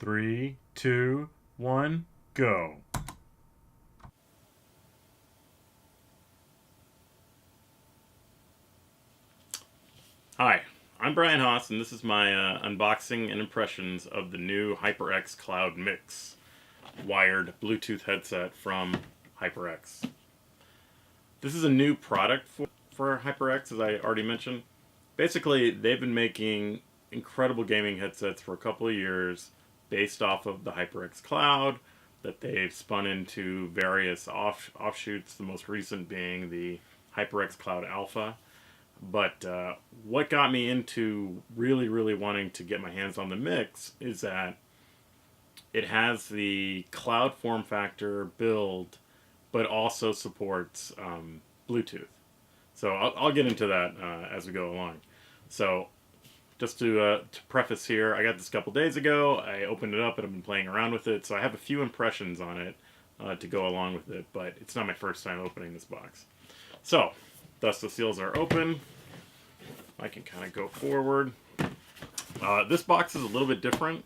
Three, two, one, go. Hi, I'm Brian Haas, and this is my unboxing and impressions of the new HyperX Cloud Mix wired Bluetooth headset from HyperX. This is a new product for HyperX, as I already mentioned. Basically, they've been making incredible gaming headsets for a couple of years based off of the HyperX Cloud that they've spun into various offshoots, the most recent being the HyperX Cloud Alpha. But what got me into really wanting to get my hands on the Mix is that it has the cloud form factor build, but also supports Bluetooth. So I'll get into that as we go along. So just to preface here, I got this a couple days ago. I opened it up and I've been playing around with it. So I have a few impressions on it to go along with it, but it's not my first time opening this box. So, thus the seals are open. I can kind of go forward. This box is a little bit different.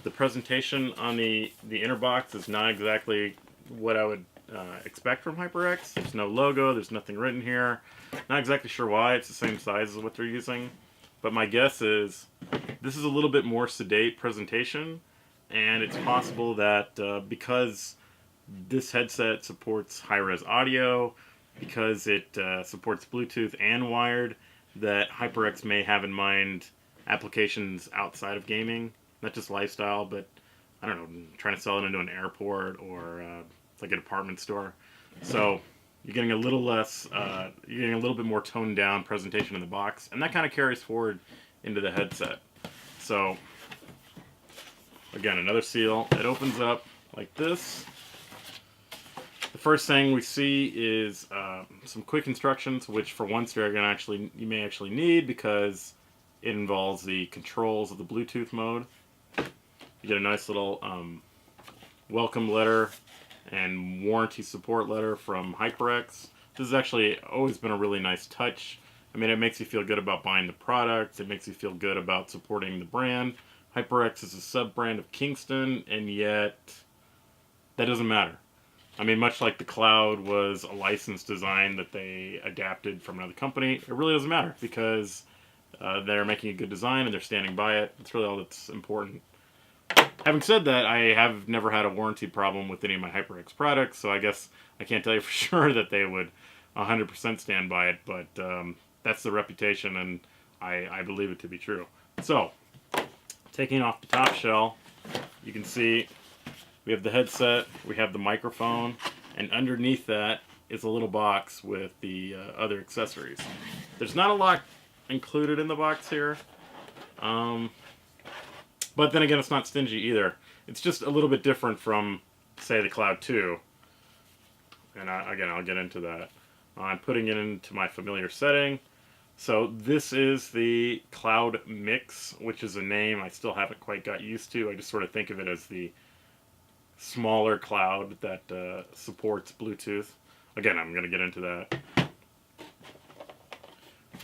The presentation on the inner box is not exactly what I would expect from HyperX. There's no logo, there's nothing written here. Not exactly sure why. It's the same size as what they're using. But my guess is this is a little bit more sedate presentation, and it's possible that because this headset supports high-res audio, because it supports Bluetooth and wired, that HyperX may have in mind applications outside of gaming, not just lifestyle, but I don't know, trying to sell it into an airport or like a department store. So you're getting a little less, you're getting a little bit more toned down presentation in the box, and that kind of carries forward into the headset. So again, another seal. It opens up like this. The first thing we see is some quick instructions, which for once you may actually need because it involves the controls of the Bluetooth mode. You get a nice little welcome letter and warranty support letter from HyperX. This has actually always been a really nice touch. I mean, it makes you feel good about buying the product. It makes you feel good about supporting the brand. HyperX is a sub-brand of Kingston, and yet that doesn't matter. I mean, much like the Cloud was a licensed design that they adapted from another company, it really doesn't matter because they're making a good design and they're standing by it. That's really all that's important. Having said that, I have never had a warranty problem with any of my HyperX products, so I guess I can't tell you for sure that they would 100% stand by it, but that's the reputation, and I believe it to be true. So, taking off the top shell, you can see we have the headset, we have the microphone, and underneath that is a little box with the other accessories. There's not a lot included in the box here. But then again, it's not stingy either. It's just a little bit different from, say, the Cloud 2. And again, I'll get into that. I'm putting it into my familiar setting. So this is the Cloud Mix, which is a name I still haven't quite got used to. I just sort of think of it as the smaller cloud that supports Bluetooth. Again, I'm going to get into that.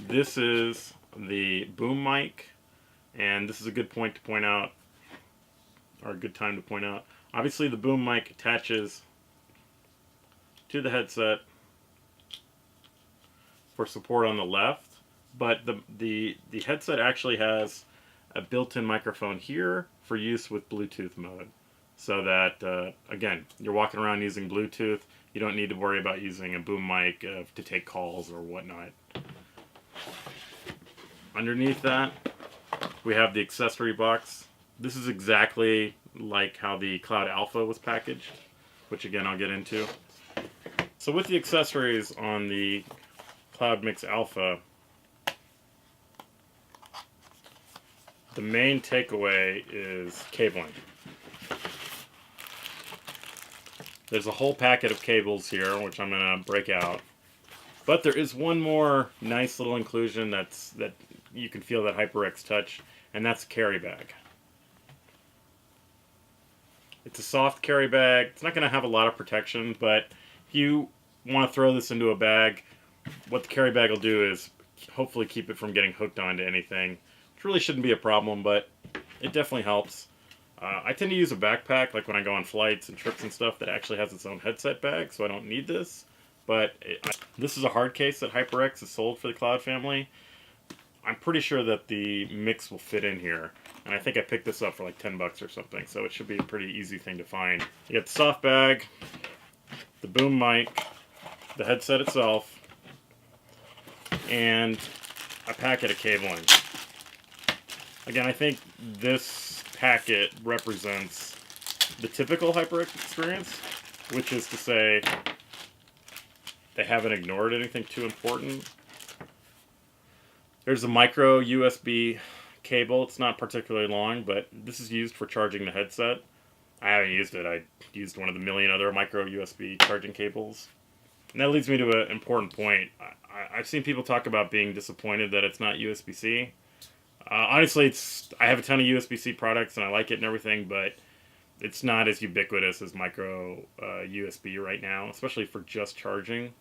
This is the boom mic. And this is a good point to point out, or a good time to point out. Obviously, the boom mic attaches to the headset for support on the left, but the headset actually has a built-in microphone here for use with Bluetooth mode. So that, again, you're walking around using Bluetooth, you don't need to worry about using a boom mic to take calls or whatnot. Underneath that, we have the accessory box. This is exactly like how the Cloud Alpha was packaged, which again I'll get into. So with the accessories on the Cloud Mix Alpha, the main takeaway is cabling. There's a whole packet of cables here, which I'm going to break out. But there is one more nice little inclusion that you can feel that HyperX touch, and that's a carry bag. It's a soft carry bag. It's not going to have a lot of protection, but if you want to throw this into a bag, what the carry bag will do is hopefully keep it from getting hooked onto anything, which really shouldn't be a problem, but it definitely helps. I tend to use a backpack, like when I go on flights and trips and stuff, that actually has its own headset bag, so I don't need this. But this is a hard case that HyperX has sold for the Cloud family. I'm pretty sure that the mix will fit in here. And I think I picked this up for like 10 bucks or something, so it should be a pretty easy thing to find. You get the soft bag, the boom mic, the headset itself, and a packet of cabling. Again, I think this packet represents the typical HyperX experience, which is to say they haven't ignored anything too important. There's a micro USB cable. It's not particularly long, but this is used for charging the headset. I haven't used it. I used one of the million other micro USB charging cables. And that leads me to an important point. I've seen people talk about being disappointed that it's not USB-C. Honestly, I have a ton of USB-C products and I like it and everything, but it's not as ubiquitous as micro USB right now, especially for just charging.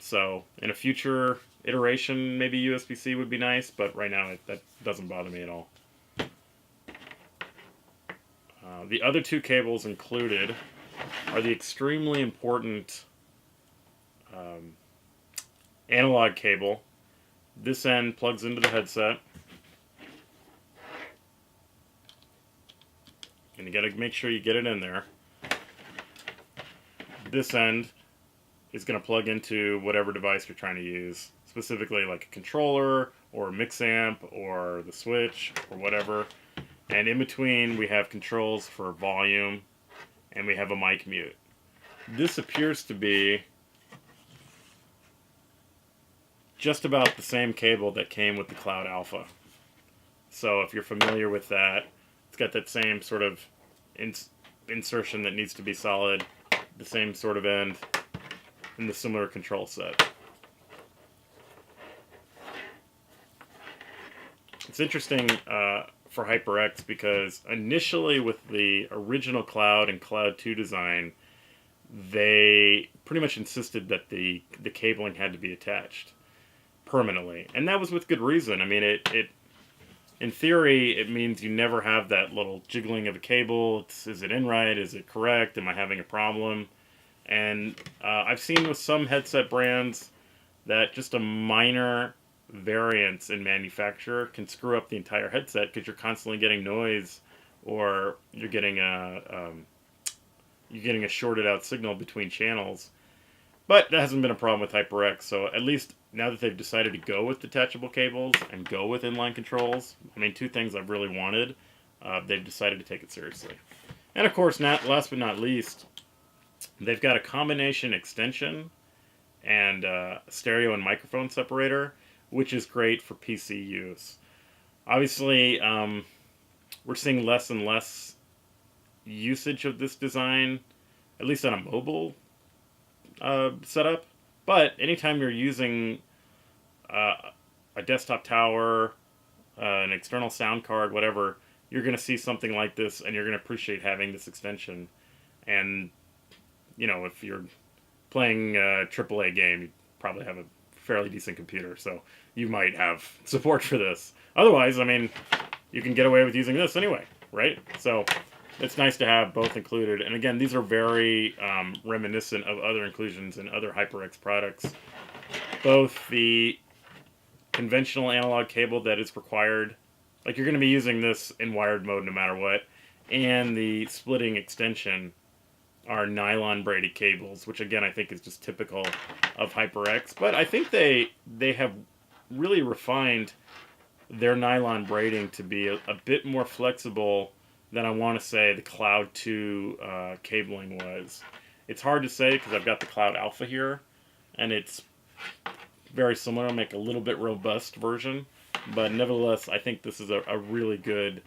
So in a future iteration, maybe USB-C would be nice, but right now that doesn't bother me at all. The other two cables included are the extremely important analog cable. This end plugs into the headset. And you got to make sure you get it in there. This end is going to plug into whatever device you're trying to use, specifically like a controller or a mix amp or the switch or whatever. And in between we have controls for volume and we have a mic mute. This appears to be just about the same cable that came with the Cloud Alpha. So if you're familiar with that, it's got that same sort of insertion that needs to be solid, the same sort of end, and the similar control set. It's interesting for HyperX because initially with the original Cloud and Cloud 2 design, they pretty much insisted that the cabling had to be attached permanently. And that was with good reason. I mean, it in theory, it means you never have that little jiggling of a cable. Is it in right? Is it correct? Am I having a problem? And I've seen with some headset brands that just a minor variance in manufacture can screw up the entire headset because you're constantly getting noise, or you're getting a shorted out signal between channels. But that hasn't been a problem with HyperX, so at least now that they've decided to go with detachable cables and go with inline controls, I mean, two things I've really wanted, they've decided to take it seriously. And of course, last but not least, they've got a combination extension and stereo and microphone separator, which is great for PC use. Obviously, we're seeing less and less usage of this design, at least on a mobile setup. But anytime you're using a desktop tower, an external sound card, whatever, you're going to see something like this and you're going to appreciate having this extension. And, you know, if you're playing a AAA game, you probably have a fairly decent computer, so you might have support for this. Otherwise, I mean, you can get away with using this anyway, right? So it's nice to have both included. And again, these are very reminiscent of other inclusions in other HyperX products. Both the conventional analog cable that is required, like you're going to be using this in wired mode no matter what, and the splitting extension are nylon-braided cables, which again I think is just typical of HyperX. But I think they have really refined their nylon braiding to be a bit more flexible than I want to say the Cloud 2 cabling was. It's hard to say because I've got the Cloud Alpha here, and it's very similar. I'll make a little bit robust version, but nevertheless, I think this is a really good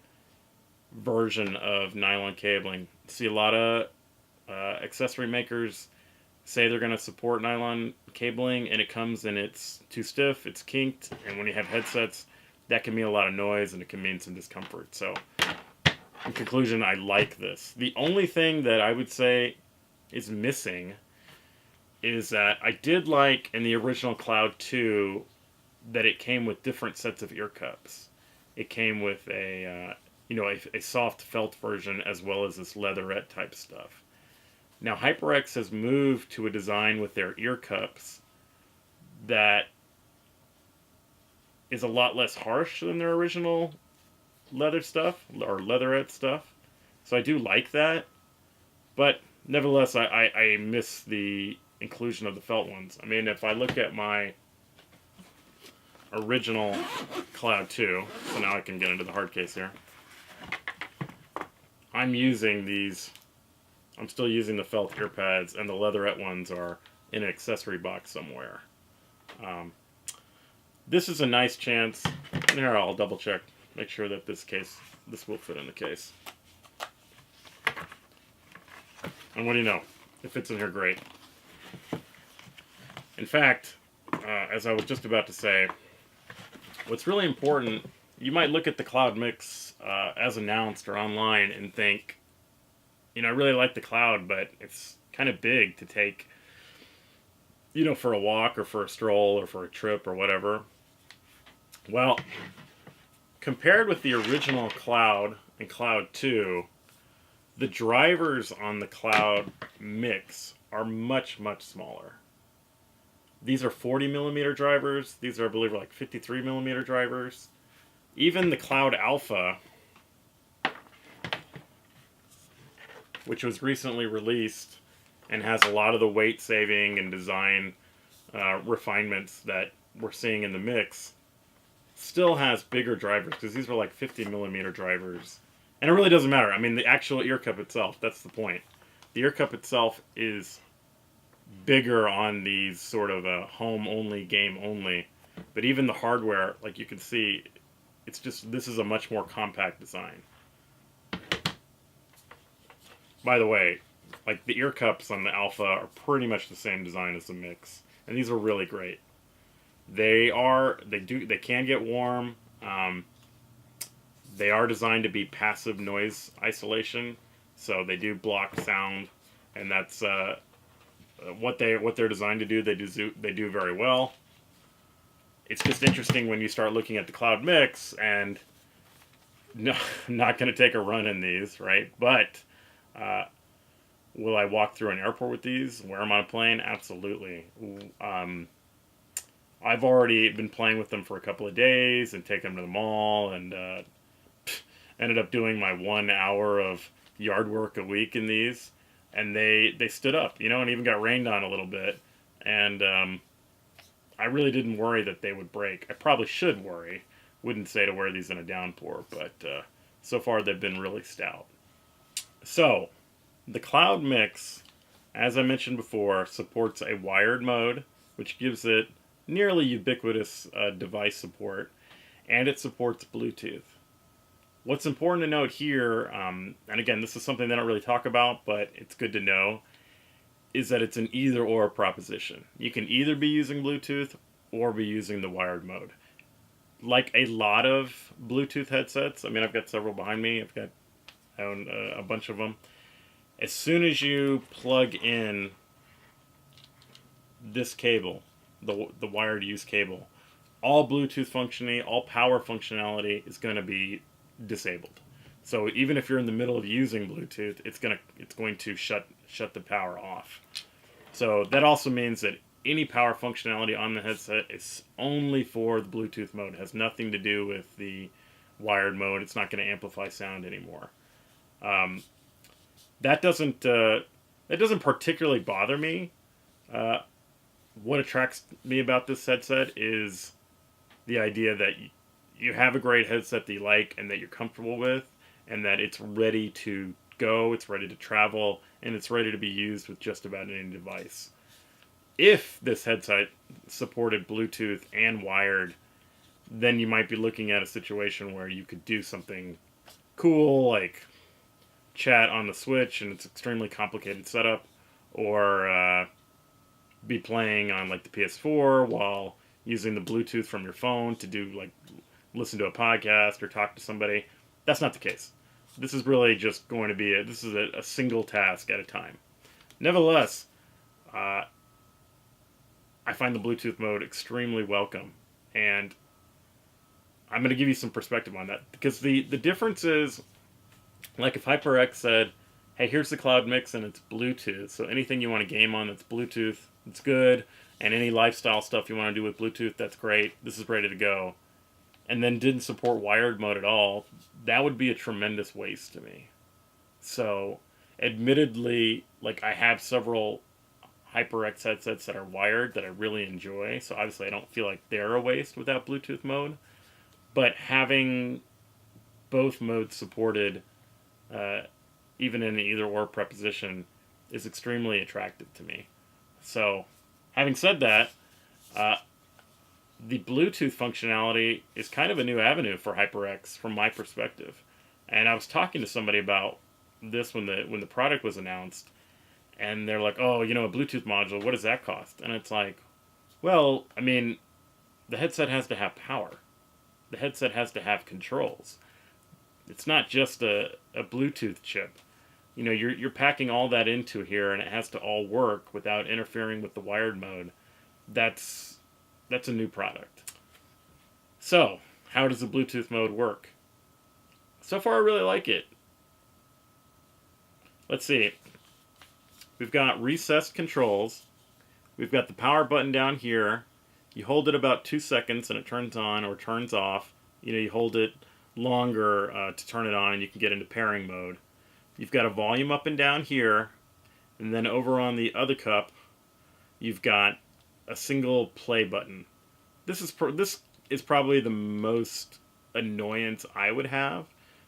version of nylon cabling. See a lot of accessory makers say they're going to support nylon cabling, and it comes and it's too stiff, it's kinked, and when you have headsets, that can mean a lot of noise and it can mean some discomfort. So in conclusion, I like this. The only thing that I would say is missing is that I did like in the original Cloud 2 that it came with different sets of ear cups. It came with a a soft felt version as well as this leatherette type stuff. Now HyperX has moved to a design with their ear cups that is a lot less harsh than their original leather stuff or leatherette stuff. So I do like that, but nevertheless, I miss the inclusion of the felt ones. I mean, if I look at my original Cloud 2, so now I can get into the hard case here. I'm still using the felt ear pads, and the leatherette ones are in an accessory box somewhere. This is a nice chance. Here, I'll double check, make sure that this will fit in the case. And what do you know? It fits in here great. In fact, as I was just about to say, what's really important, you might look at the Cloud Mix as announced or online and think, I really like the Cloud, but it's kind of big to take, for a walk or for a stroll or for a trip or whatever. Well, compared with the original Cloud and Cloud 2, the drivers on the Cloud Mix are much, much smaller. These are 40 millimeter drivers. These are, I believe, like 53 millimeter drivers. Even the Cloud Alpha, which was recently released and has a lot of the weight saving and design refinements that we're seeing in the Mix, still has bigger drivers, because these were like 50 millimeter drivers. And it really doesn't matter. I mean, the actual ear cup itself, that's the point. The ear cup itself is bigger on these sort of home only, game only. But even the hardware, like you can see, this is a much more compact design. By the way, like the ear cups on the Alpha are pretty much the same design as the Mix. And these are really great. They can get warm. They are designed to be passive noise isolation, so they do block sound, and that's what they're designed to do. They do very well. It's just interesting when you start looking at the Cloud Mix, and not going to take a run in these, right? But will I walk through an airport with these? Wear them on a plane? Absolutely. I've already been playing with them for a couple of days and taken them to the mall, and ended up doing my 1 hour of yard work a week in these, and they stood up, and even got rained on a little bit, and I really didn't worry that they would break. I probably should worry. Wouldn't say to wear these in a downpour, but so far they've been really stout. So, the Cloud Mix, as I mentioned before, supports a wired mode, which gives it nearly ubiquitous device support, and it supports Bluetooth. What's important to note here, and again, this is something they don't really talk about, but it's good to know, is that it's an either-or proposition. You can either be using Bluetooth or be using the wired mode. Like a lot of Bluetooth headsets, I mean, I've got several behind me, I own a bunch of them. As soon as you plug in this cable, the wired use cable, all Bluetooth functionality, all power functionality is going to be disabled. So even if you're in the middle of using Bluetooth, it's going to shut the power off. So that also means that any power functionality on the headset is only for the Bluetooth mode. It has nothing to do with the wired mode. It's not going to amplify sound anymore. That doesn't particularly bother me. What attracts me about this headset is the idea that you have a great headset that you like and that you're comfortable with, and that it's ready to go, it's ready to travel, and it's ready to be used with just about any device. If this headset supported Bluetooth and wired, then you might be looking at a situation where you could do something cool, like chat on the Switch, and it's extremely complicated setup, or be playing on like the PS4 while using the Bluetooth from your phone to do like listen to a podcast or talk to somebody. That's not the case. This is really just going to be a single task at a time. Nevertheless, I find the Bluetooth mode extremely welcome, and I'm going to give you some perspective on that, because the difference is, like if HyperX said, hey, here's the Cloud Mix and it's Bluetooth, so anything you want to game on that's Bluetooth, it's good, and any lifestyle stuff you want to do with Bluetooth, that's great, this is ready to go, and then didn't support wired mode at all, that would be a tremendous waste to me. So, admittedly, like I have several HyperX headsets that are wired that I really enjoy, so obviously I don't feel like they're a waste without Bluetooth mode, but having both modes supported, uh, even in an either-or preposition, is extremely attractive to me. So, having said that, uh, the Bluetooth functionality is kind of a new avenue for HyperX from my perspective. And I was talking to somebody about this when the product was announced, and they're like, "Oh, a Bluetooth module, what does that cost?" And it's like, well, I mean, the headset has to have power. The headset has to have controls. It's not just a Bluetooth chip. You're packing all that into here, and it has to all work without interfering with the wired mode. That's a new product. So, how does the Bluetooth mode work? So far, I really like it. Let's see. We've got recessed controls. We've got the power button down here. You hold it about 2 seconds and it turns on or turns off. You hold it longer to turn it on and you can get into pairing mode. You've got a volume up and down here. And then over on the other cup, you've got a single play button. This is probably the most annoyance I would have,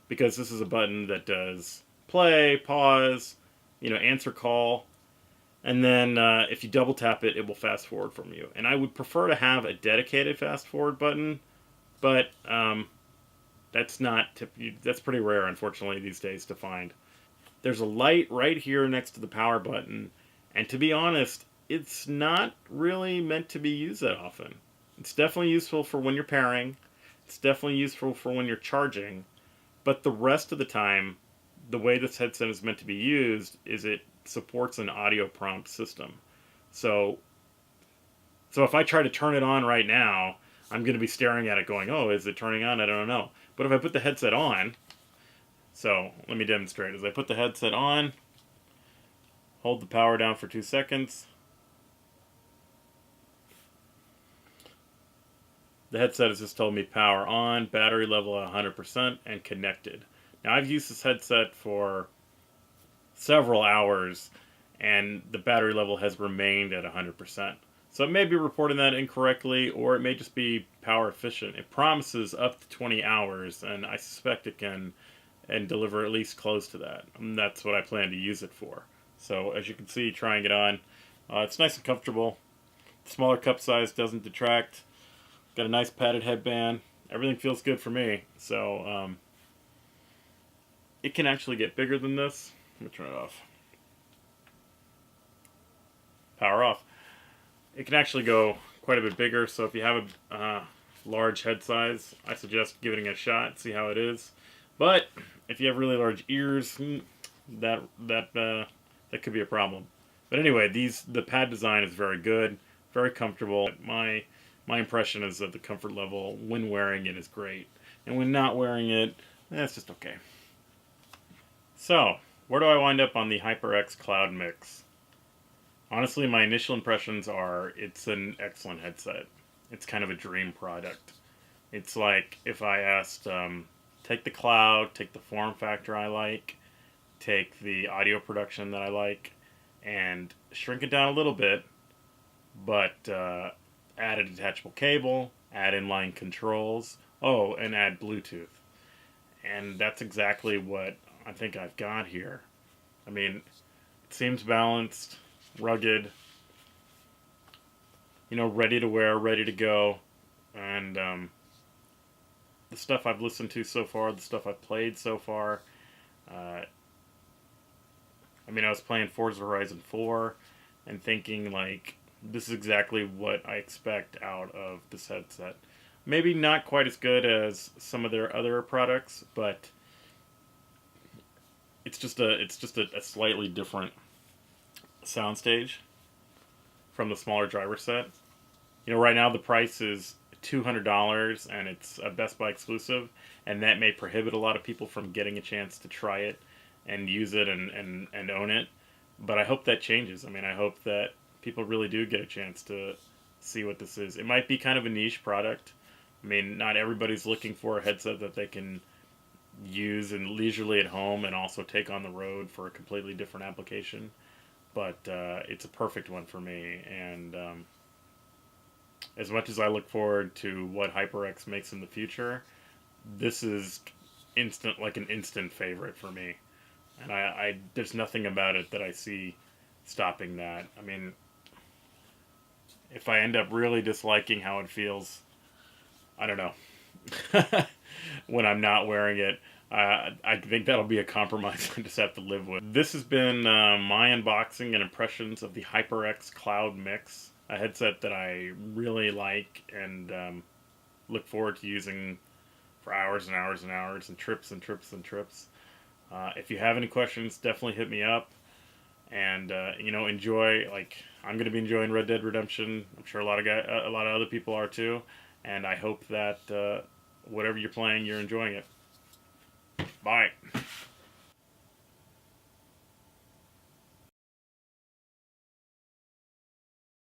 because this is a button that does play, pause, answer call, and then if you double tap it, it will fast forward from you. And I would prefer to have a dedicated fast forward button, but that's pretty rare, unfortunately, these days to find. There's a light right here next to the power button, and to be honest, it's not really meant to be used that often. It's definitely useful for when you're pairing. It's definitely useful for when you're charging. But the rest of the time, the way this headset is meant to be used is it supports an audio prompt system. So if I try to turn it on right now, I'm going to be staring at it going, oh, is it turning on? I don't know. But if I put the headset on, so let me demonstrate. As I put the headset on, hold the power down for 2 seconds. The headset has just told me power on, battery level at 100%, and connected. Now, I've used this headset for several hours, and the battery level has remained at 100%. So it may be reporting that incorrectly, or it may just be power efficient. It promises up to 20 hours, and I suspect it can and deliver at least close to that. And that's what I plan to use it for. So as you can see, trying it on, it's nice and comfortable. The smaller cup size doesn't detract. Got a nice padded headband. Everything feels good for me. So it can actually get bigger than this. Let me turn it off. Power off. It can actually go quite a bit bigger. So if you have a large head size, I suggest giving it a shot. See how it is. But if you have really large ears, that could be a problem. But anyway, the pad design is very good, very comfortable. My impression is that the comfort level when wearing it is great, and when not wearing it, it's just okay. So, where do I wind up on the HyperX Cloud Mix? Honestly, my initial impressions are it's an excellent headset. It's kind of a dream product. It's like if I asked, take the cloud, take the form factor I like, take the audio production that I like, and shrink it down a little bit, but add a detachable cable, add inline controls, and add Bluetooth. And that's exactly what I think I've got here. I mean, it seems balanced, rugged, ready to wear, ready to go. And the stuff I've listened to so far, the stuff I've played so far, I was playing Forza Horizon 4 and thinking, like, this is exactly what I expect out of this headset. Maybe not quite as good as some of their other products, but it's just a slightly different soundstage from the smaller driver set. Right now the price is $200, and it's a Best Buy exclusive, and that may prohibit a lot of people from getting a chance to try it and use it and own it. But I hope that changes. I mean, I hope that people really do get a chance to see what this is. It might be kind of a niche product. I mean, not everybody's looking for a headset that they can use and leisurely at home and also take on the road for a completely different application. But it's a perfect one for me. And as much as I look forward to what HyperX makes in the future, this is like an instant favorite for me. And I there's nothing about it that I see stopping that. I mean, if I end up really disliking how it feels, I don't know, when I'm not wearing it, I think that'll be a compromise I just have to live with. This has been my unboxing and impressions of the HyperX Cloud Mix, a headset that I really like and look forward to using for hours and hours and hours and trips and trips and trips. If you have any questions, definitely hit me up. And enjoy. Like, I'm going to be enjoying Red Dead Redemption. I'm sure a lot of other people are too. And I hope that whatever you're playing, you're enjoying it. Bye.